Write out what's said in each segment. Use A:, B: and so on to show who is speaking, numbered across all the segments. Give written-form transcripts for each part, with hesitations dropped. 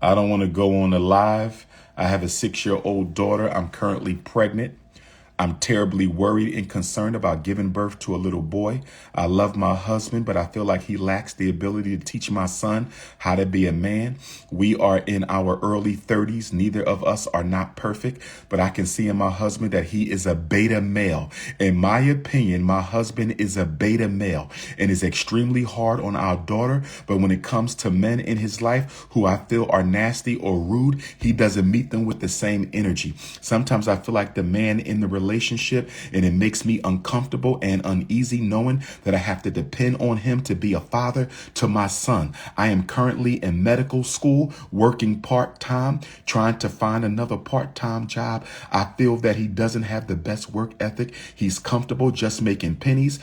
A: I don't want to go on the live. I have a 6-year-old daughter. I'm currently pregnant. I'm terribly worried and concerned about giving birth to a little boy. I love my husband, but I feel like he lacks the ability to teach my son how to be a man. We are in our early 30s. Neither of us are not perfect, but I can see in my husband that he is a beta male. In my opinion, my husband is a beta male and is extremely hard on our daughter. But when it comes to men in his life who I feel are nasty or rude, he doesn't meet them with the same energy. Sometimes I feel like the man in the relationship, and it makes me uncomfortable and uneasy knowing that I have to depend on him to be a father to my son. I am currently in medical school, working part-time, trying to find another part-time job. I feel that he doesn't have the best work ethic. He's comfortable just making pennies.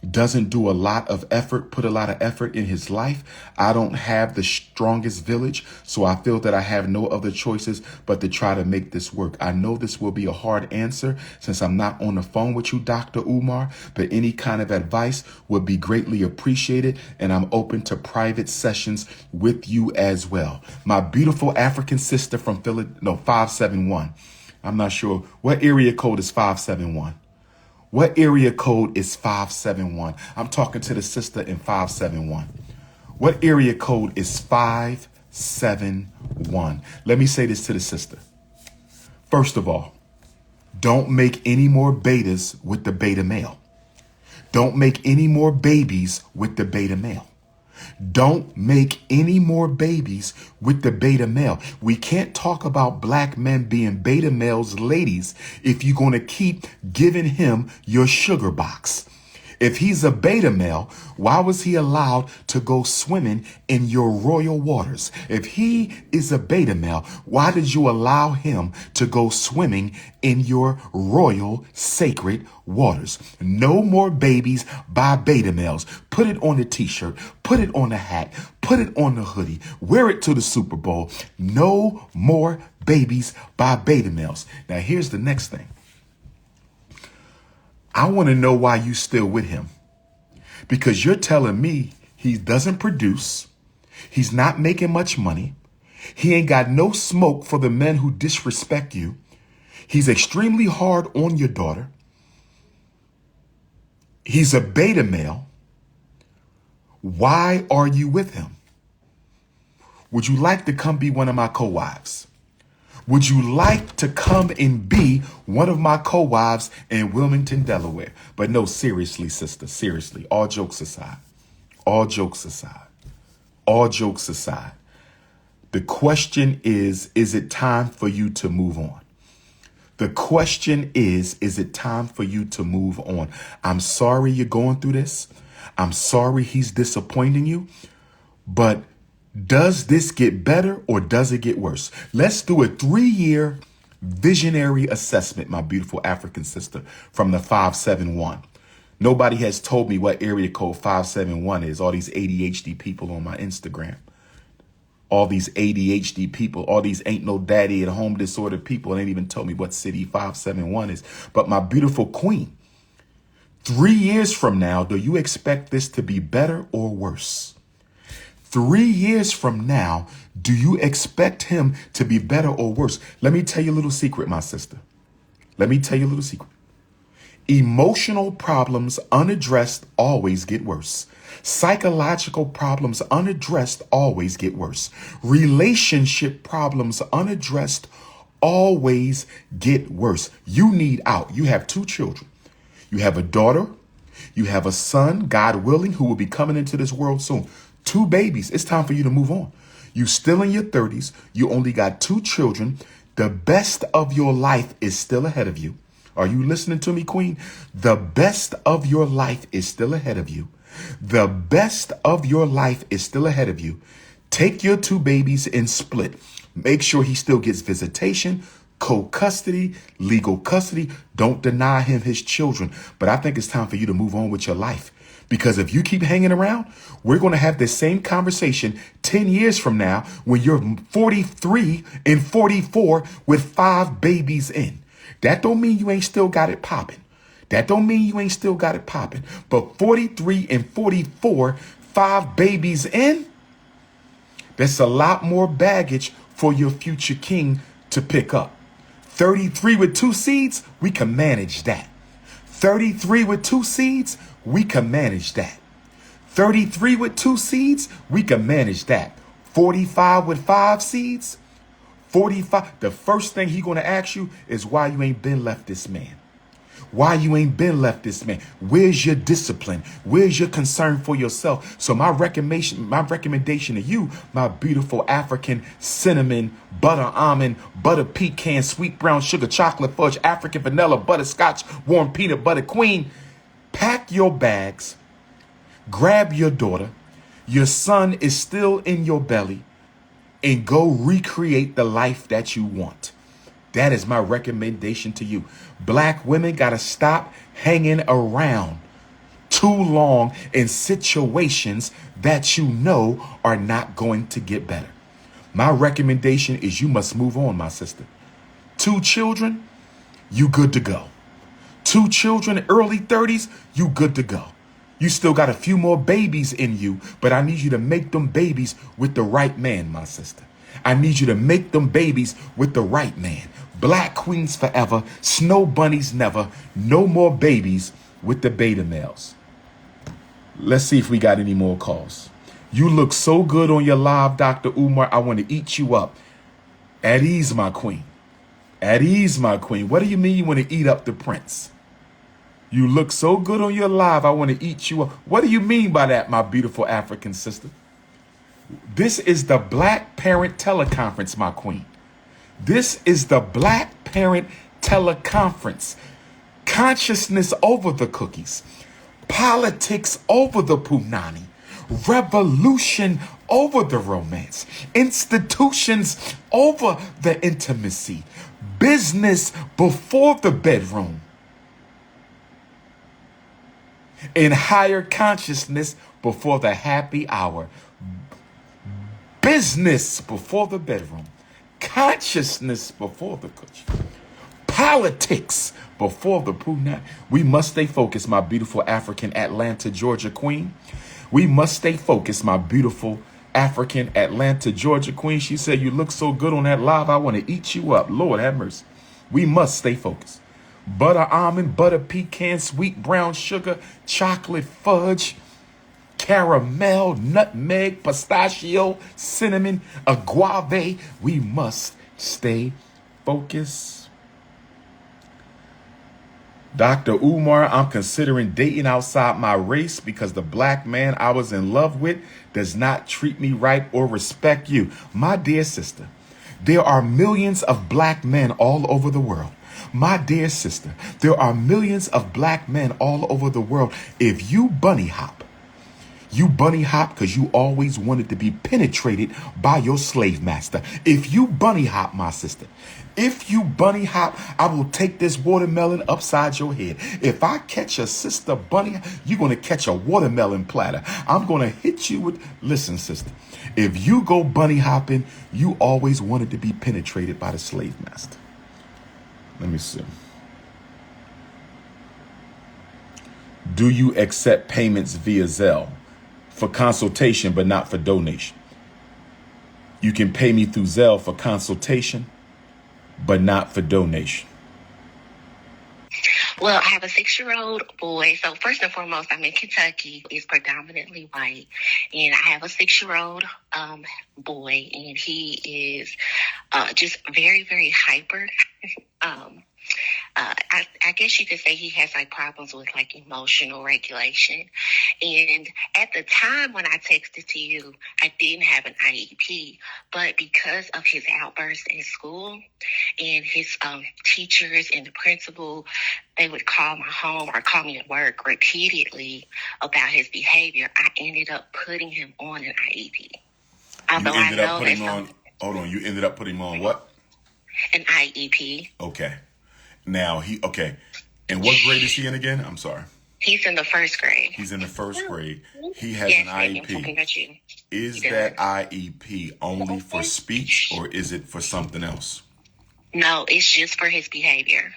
A: Doesn't do a lot of effort, put a lot of effort in his life. I don't have the strongest village, so I feel that I have no other choices but to try to make this work. I know this will be a hard answer since I'm not on the phone with you, Dr.UMAR, but any kind of advice would be greatly appreciated, and I'm open to private sessions with you as well. My beautiful African sister from 571. I'm not sure. What area code is 571? What area code is 571? I'm talking to the sister in 571. What area code is 571? Let me say this to the sister. First of all, don't make any more betas with the beta male. Don't make any more babies with the beta male. Don't make any more babies with the beta male. We can't talk about black men being beta males, ladies, if you're going to keep giving him your sugar box. If he's a beta male, why was he allowed to go swimming in your royal waters? If he is a beta male, why did you allow him to go swimming in your royal sacred waters? No more babies by beta males. Put it on the t-shirt, put it on the hat, put it on the hoodie, wear it to the Super Bowl. No more babies by beta males. Now, here's the next thing. I want to know why you still with him, because you're telling me he doesn't produce. He's not making much money. He ain't got no smoke for the men who disrespect you. He's extremely hard on your daughter. He's a beta male. Why are you with him? Would you like to come be one of my co-wives? Would you like to come and be one of my co-wives in Wilmington, Delaware? But no, seriously, sister, seriously, all jokes aside, all jokes aside, all jokes aside. The question is it time for you to move on? The question is it time for you to move on? I'm sorry you're going through this. I'm sorry he's disappointing you, but does this get better or does it get worse? Let's do a 3-year visionary assessment, my beautiful African sister from the 571. Nobody has told me what area code 571 is. All these ADHD people on my Instagram. All these ADHD people, all these ain't no daddy at home disorder people ain't even told me what city 571 is. But my beautiful queen, 3 years from now, do you expect this to be better or worse? 3 years from now, do you expect him to be better or worse? Let me tell you a little secret, my sister. Let me tell you a little secret. Emotional problems unaddressed always get worse. Psychological problems unaddressed always get worse. Relationship problems unaddressed always get worse. You need out. You have 2 children. You have a daughter. You have a son, God willing, who will be coming into this world soon. 2 babies. It's time for you to move on. You still in your 30s. You only got 2 children. The best of your life is still ahead of you. Are you listening to me, Queen? The best of your life is still ahead of you. The best of your life is still ahead of you. Take your 2 babies and split. Make sure he still gets visitation, co-custody, legal custody. Don't deny him his children. But I think it's time for you to move on with your life. Because if you keep hanging around, we're going to have this same conversation 10 years from now when you're 43 and 44 with 5 babies in. That don't mean you ain't still got it popping. That don't mean you ain't still got it popping. But 43 and 44, 5 babies in, That's a lot more baggage for your future king to pick up. 33 with 2 seeds, we can manage that. 33 with 2 seeds, we can manage that. 33 with 2 seeds, we can manage that. 45 with 5 seeds, 45. The first thing he gonna ask you is why you ain't been left this man. Why you ain't been left this man? Where's your discipline? Where's your concern for yourself? So my recommendation to you, my beautiful African cinnamon, butter almond, butter pecan, sweet brown sugar, chocolate fudge, African vanilla, butterscotch, warm peanut butter queen, pack your bags, grab your daughter. Your son is still in your belly, and go recreate the life that you want. That is my recommendation to you. Black women got to stop hanging around too long in situations that you know are not going to get better. My recommendation is you must move on, my sister. 2 children, you good to go. 2 children, early 30s, you good to go. You still got a few more babies in you, but I need you to make them babies with the right man, my sister. I need you to make them babies with the right man. Black queens forever, snow bunnies never, no more babies with the beta males. Let's see if we got any more calls. You look so good on your live, Dr. Umar. I want to eat you up. At ease, my queen. At ease, my queen. What do you mean you want to eat up the prince? You look so good on your live. I want to eat you up. What do you mean by that, my beautiful African sister? This is the Black Parent Teleconference, my queen. This is the Black Parent Teleconference. Consciousness over the cookies. Politics over the punani. Revolution over the romance. Institutions over the intimacy. Business before the bedroom. In higher consciousness before the happy hour. Business before the bedroom. Consciousness before the cookie. Politics before the punani. We must stay focused, my beautiful African Atlanta, Georgia queen. We must stay focused, my beautiful African Atlanta, Georgia queen. She said, you look so good on that live. I want to eat you up. Lord have mercy. We must stay focused. Butter almond, butter pecan, sweet brown sugar, chocolate fudge, caramel, nutmeg, pistachio, cinnamon, agave. We must stay focused. Dr. Umar, I'm considering dating outside my race because the black man I was in love with does not treat me right or respect you. My dear sister, there are millions of black men all over the world. My dear sister, there are millions of black men all over the world. If you bunny hop because you always wanted to be penetrated by your slave master. If you bunny hop, my sister, if you bunny hop, I will take this watermelon upside your head. If I catch a sister bunny, you're going to catch a watermelon platter. I'm going to hit you with, listen, sister, if you go bunny hopping, you always wanted to be penetrated by the slave master. Let me see. Do you accept payments via Zelle? For consultation, but not for donation. You can pay me through Zelle for consultation, but not for donation.
B: Well, I have a 6-year-old boy. So first and foremost, I'm in Kentucky. It's predominantly white. And I have a 6-year-old boy, and he is just very, very hyper. I guess you could say he has like problems with like emotional regulation. And at the time when I texted to you, I didn't have an IEP, but because of his outbursts in school and his teachers and the principal, they would call my home or call me at work repeatedly about his behavior. I ended up putting him on an IEP.
A: Although you ended up putting him on, hold on, you ended up putting him on what?
B: An IEP.
A: Okay. Now okay. And what grade is he in again? I'm sorry.
B: He's in the first grade.
A: He's in the first grade. He has an IEP. Is that IEP only for speech or is it for something else?
B: No, it's just for his behavior.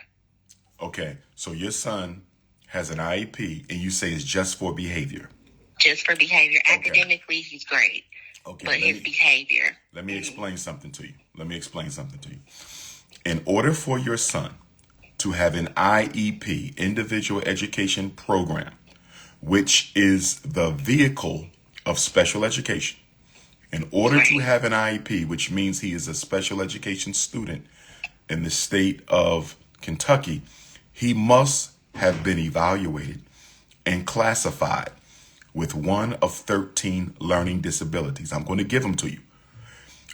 A: Okay. So your son has an IEP and you say it's just for behavior.
B: Just for behavior. Okay. Academically, he's great.
A: Okay,
B: but his behavior.
A: let me explain something to you. In order for your son to have an IEP, individual education program, which is the vehicle of special education, in order to have an IEP, which means he is a special education student in the state of Kentucky, he must have been evaluated and classified with one of 13 learning disabilities. I'm going to give them to you.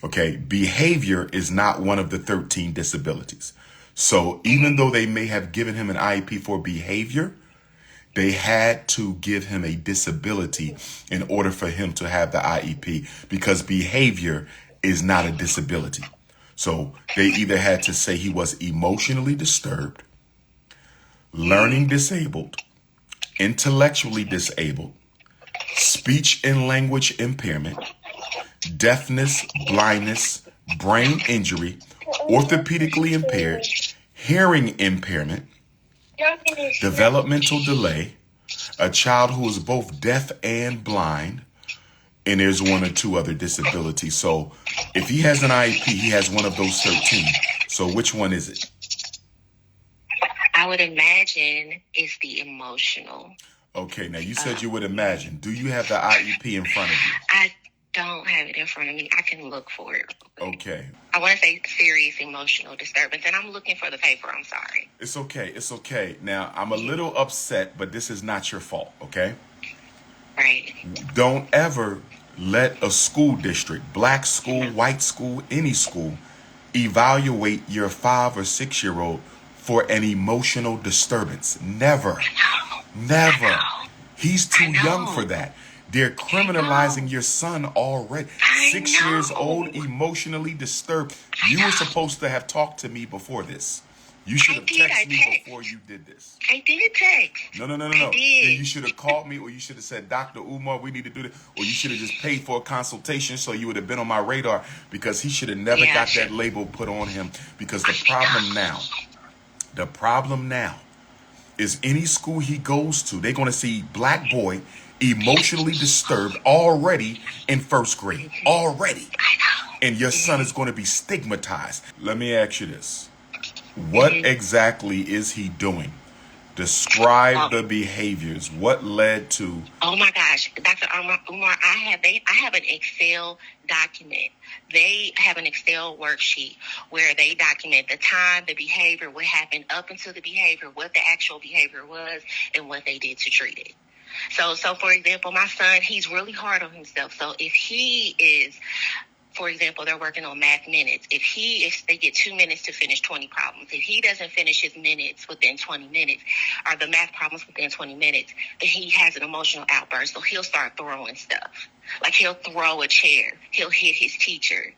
A: Okay, behavior is not one of the 13 disabilities. So even though they may have given him an IEP for behavior, they had to give him a disability in order for him to have the IEP, because behavior is not a disability. So they either had to say he was emotionally disturbed, learning disabled, intellectually disabled, speech and language impairment, deafness, blindness, brain injury, orthopedically impaired, hearing impairment, developmental delay, a child who is both deaf and blind, and there's one or two other disabilities. So if he has an IEP, he has one of those 13. So which one is it?
B: I would imagine it's the emotional.
A: Okay, now you said you would imagine. Do you have the IEP in front of you?
B: I don't have it in front of me. I can look for it.
A: Okay.
B: I want to say serious emotional disturbance, and I'm looking for the paper. I'm sorry.
A: It's okay. It's okay. Now, I'm a little upset, but this is not your fault, okay?
B: Right.
A: Don't ever let a school district, black school, white school, any school, evaluate your 5 or 6-year-old for an emotional disturbance. Never. Never. He's too young for that. They're criminalizing your son already. 6 years old, emotionally disturbed. You were supposed to have talked to me before this. You should have texted me before you did this.
B: I did text.
A: No. Then you should have called me, or you should have said, Dr. Umar, we need to do this. Or you should have just paid for a consultation so you would have been on my radar, because he should have never got that label put on him. Because the problem now is any school he goes to, they're going to see black boy emotionally disturbed already in 1st grade. Already. And your son is going to be stigmatized. Let me ask you this. What exactly is he doing? Describe the behaviors. What led to...
B: Oh my gosh, Dr. Umar, I have an Excel document. They have an Excel worksheet where they document the time, the behavior, what happened up until the behavior, what the actual behavior was, and what they did to treat it. So for example, my son, he's really hard on himself. So if he is, for example, they're working on math minutes. If they get 2 minutes to finish 20 problems, if he doesn't finish his minutes within 20 minutes, or the math problems within 20 minutes, then he has an emotional outburst. So he'll start throwing stuff. Like he'll throw a chair. He'll hit his teacher.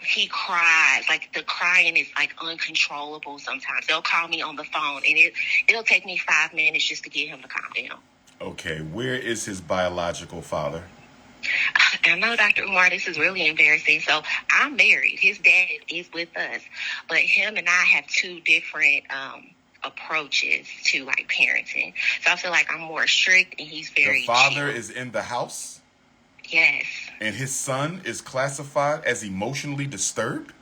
B: He cries. Like the crying is like uncontrollable sometimes. They'll call me on the phone, and it'll take me 5 minutes just to get him to calm down.
A: Okay, where is his biological father?
B: I know, Dr. Umar, this is really embarrassing. So I'm married. His dad is with us, but him and I have 2 different approaches to like parenting. So I feel like I'm more strict, and he's very
A: The father
B: chill.
A: is in the house?
B: Yes.
A: And his son is classified as emotionally disturbed?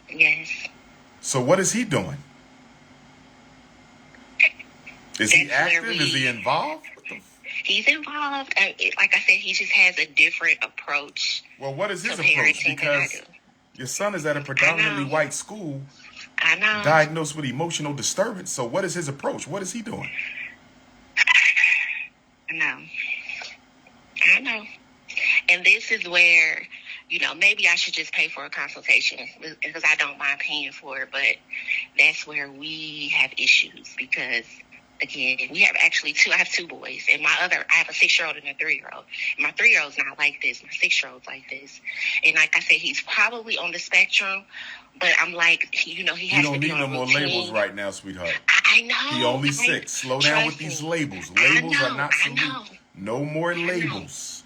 B: Yes.
A: So what is he doing? Is he active? Is he involved?
B: He's involved. Like I said, he just has a different approach.
A: Well, what is his approach? Because your son is at a predominantly white school,
B: I know,
A: diagnosed with emotional disturbance. So what is his approach? What is he doing?
B: I know. And this is where, maybe I should just pay for a consultation, because I don't mind paying for it. But that's where we have issues, because again, we have actually 2. I have 2 boys, and I have a 6-year-old and a 3-year-old. My 3-year-old's not like this. My 6-year-old's like this. And like I said, he's probably on the spectrum, but I'm like, he has to be on a routine.
A: You don't need no more labels right now, sweetheart.
B: I know.
A: He only 6. Slow down with these labels. Labels are not salute. No more labels.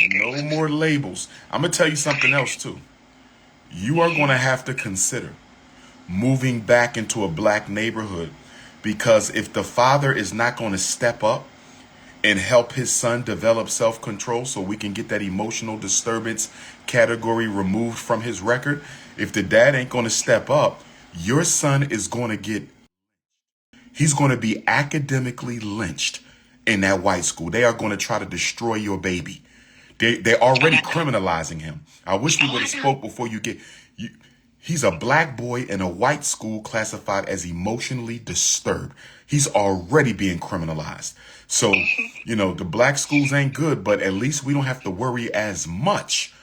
A: No more labels. I'm going to tell you something else, too. You are going to have to consider moving back into a black neighborhood, because if the father is not going to step up and help his son develop self-control so we can get that emotional disturbance category removed from his record. If the dad ain't going to step up, your son is going to he's going to be academically lynched in that white school. They are going to try to destroy your baby. They're already criminalizing him. I wish we would have spoke before you. He's a black boy in a white school classified as emotionally disturbed. He's already being criminalized. So, the black schools ain't good, but at least we don't have to worry as much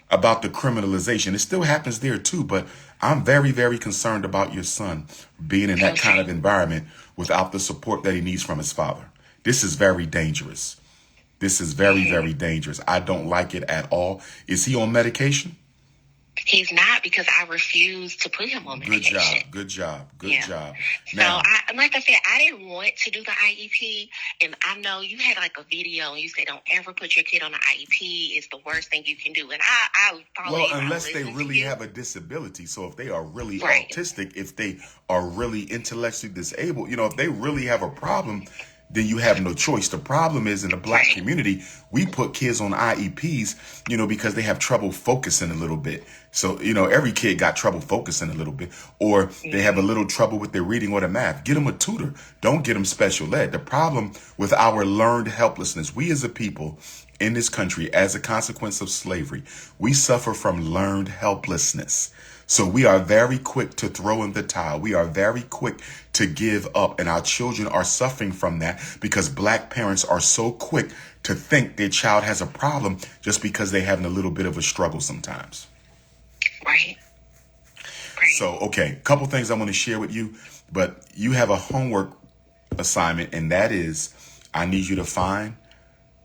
A: about the criminalization. It still happens there too, but I'm very, very concerned about your son being in that kind of environment without the support that he needs from his father. This is very dangerous. This is very, very dangerous. I don't like it at all. Is he on medication?
B: He's not, because I refuse to put him on medication.
A: Good job.
B: Now, like I said, I didn't want to do the IEP, and I know you had like a video and you said, don't ever put your kid on an IEP. It's the worst thing you can do. And I follow you.
A: Well, unless they really have a disability. So if they are really autistic, if they are really intellectually disabled, if they really have a problem, then you have no choice. The problem is, in the black community, we put kids on IEPs, because they have trouble focusing a little bit. So, every kid got trouble focusing a little bit, or they have a little trouble with their reading or their math. Get them a tutor. Don't get them special ed. The problem with our learned helplessness, we as a people in this country, as a consequence of slavery, we suffer from learned helplessness. So we are very quick to throw in the towel. We are very quick to give up. And our children are suffering from that because black parents are so quick to think their child has a problem just because they're having a little bit of a struggle sometimes.
B: Right.
A: So, okay, a couple things I want to share with you, but you have a homework assignment, and that is I need you to find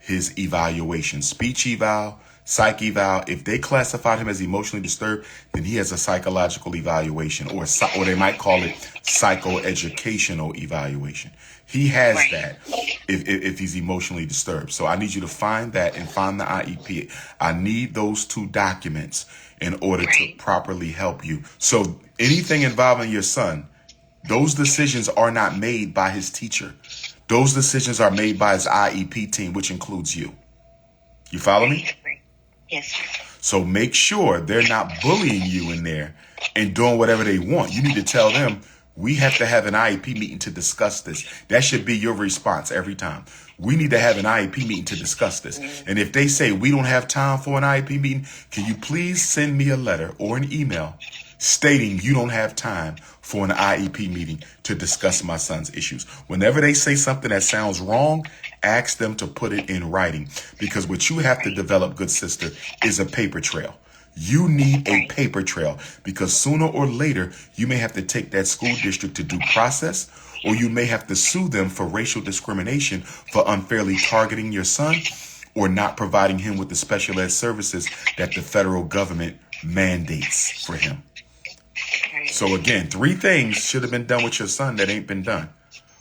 A: his evaluation, speech eval, psych eval. If they classified him as emotionally disturbed, then he has a psychological evaluation, or they might call it psychoeducational evaluation. He has that if he's emotionally disturbed. So I need you to find that and find the IEP. I need those two documents in order to properly help you. So anything involving your son, those decisions are not made by his teacher. Those decisions are made by his IEP team, which includes you. You follow me?
B: Yes.
A: So make sure they're not bullying you in there and doing whatever they want. You need to tell them, we have to have an IEP meeting to discuss this. That should be your response every time. We need to have an IEP meeting to discuss this. And if they say we don't have time for an IEP meeting, can you please send me a letter or an email stating you don't have time for an IEP meeting to discuss my son's issues? Whenever they say something that sounds wrong, ask them to put it in writing, because what you have to develop, good sister, is a paper trail. You need a paper trail, because sooner or later, you may have to take that school district to due process, or you may have to sue them for racial discrimination for unfairly targeting your son or not providing him with the special ed services that the federal government mandates for him. So again, 3 things should have been done with your son that ain't been done.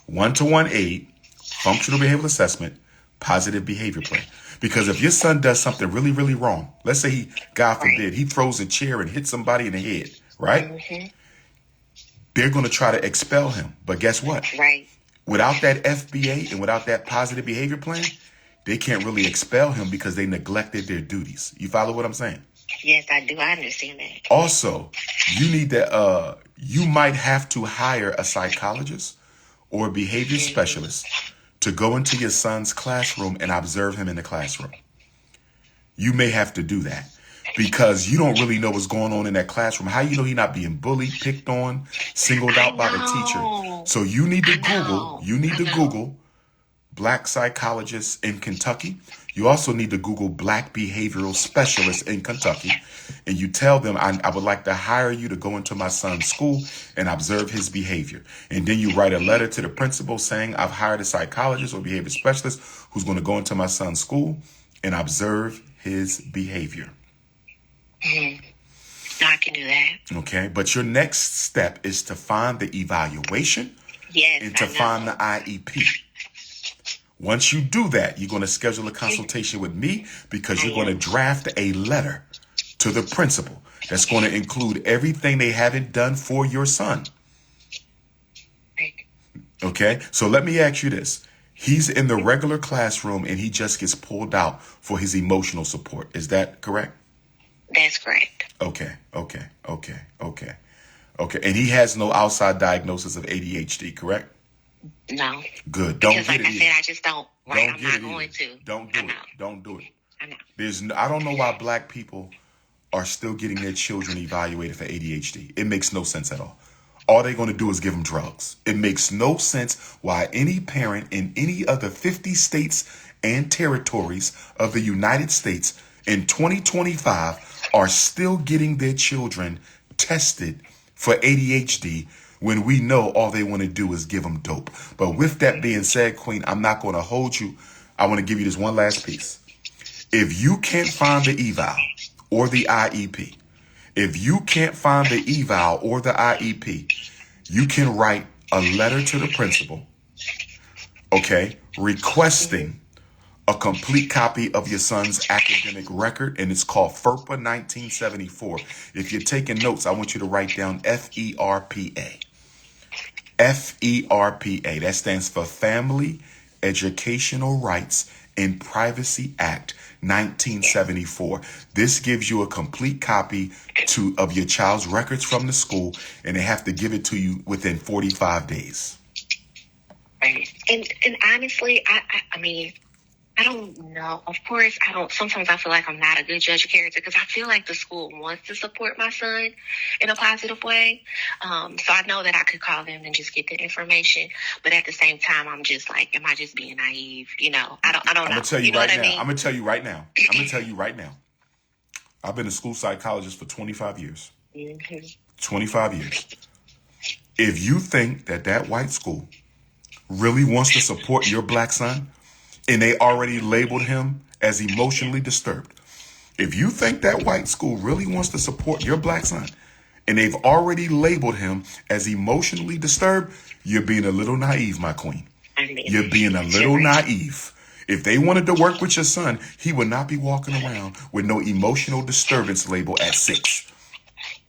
A: One-to-one aid, functional behavioral assessment, positive behavior plan. Because if your son does something really, really wrong, let's say he, God forbid, he throws a chair and hits somebody in the head, right? They're going to try to expel him. But guess what? Without that FBA and without that positive behavior plan, they can't really expel him because they neglected their duties. You follow what I'm saying?
B: Yes, I do. I understand that.
A: Also, you need to, you might have to hire a psychologist or a behavior specialist to go into your son's classroom and observe him in the classroom. You may have to do that because you don't really know what's going on in that classroom. How you know he's not being bullied, picked on, singled out by the teacher? So you need to Google black psychologists in Kentucky. You also need to Google black behavioral specialists in Kentucky. And you tell them, I would like to hire you to go into my son's school and observe his behavior. And then you write a letter to the principal saying, I've hired a psychologist or behavior specialist who's going to go into my son's school and observe his behavior.
B: I can do that.
A: Okay. But your next step is to find the evaluation and to find the IEP. Once you do that, you're going to schedule a consultation with me because you're going to draft a letter to the principal that's going to include everything they haven't done for your son. Okay, so let me ask you this. He's in the regular classroom and he just gets pulled out for his emotional support. Is that correct?
B: That's correct.
A: Okay. And he has no outside diagnosis of ADHD, correct?
B: No.
A: Good. Don't
B: because
A: get
B: like
A: it
B: I said, I just don't. Right, I'm not going to.
A: Don't do it. Don't do it.
B: I know.
A: I don't know why black people are still getting their children evaluated for ADHD. It makes no sense at all. All they're going to do is give them drugs. It makes no sense why any parent in any other 50 states and territories of the United States in 2025 are still getting their children tested for ADHD when we know all they want to do is give them dope. But with that being said, Queen, I'm not going to hold you. I want to give you this one last piece. If you can't find the eval or the IEP, if you can't find the eval or the IEP, you can write a letter to the principal, okay, requesting a complete copy of your son's academic record, and it's called FERPA 1974. If you're taking notes, I want you to write down FERPA. FERPA, that stands for Family Educational Rights and Privacy Act 1974. This gives you a complete copy of your child's records from the school, and they have to give it to you within 45 days.
B: Right. And honestly, I mean, I don't know. Of course, I don't. Sometimes I feel like I'm not a good judge of character because I feel like the school wants to support my son in a positive way. So I know that I could call them and just get the information. But at the same time, I'm just like, am I just being naive? You know, I don't know.
A: I'm gonna tell you,
B: know
A: right
B: what
A: now.
B: I mean?
A: I'm gonna tell you right now. I've been a school psychologist for 25 years.
B: Mm-hmm.
A: 25 years. If you think that white school really wants to support your black son, and they already labeled him as emotionally disturbed. If you think that white school really wants to support your black son, and they've already labeled him as emotionally disturbed, you're being a little naive, my queen. You're being a little naive. If they wanted to work with your son, he would not be walking around with no emotional disturbance label at 6.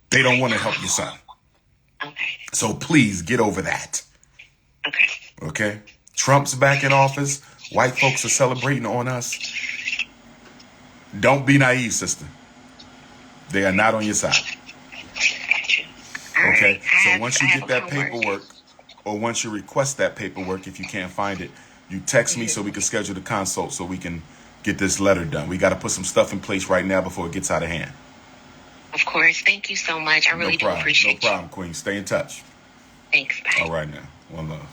A: They don't want to help your son.
B: Okay.
A: So please get over that.
B: Okay.
A: Okay? Trump's back in office. White folks are celebrating on us. Don't be naive, sister. They are not on your side. Okay? So once you get that paperwork, or once you request that paperwork, if you can't find it, you text me so we can schedule the consult so we can get this letter done. We got to put some stuff in place right now before it gets out of hand.
B: Of course. Thank you so much. I really do appreciate it.
A: No problem, Queen. Stay in touch.
B: Thanks. Bye.
A: All right now. One love.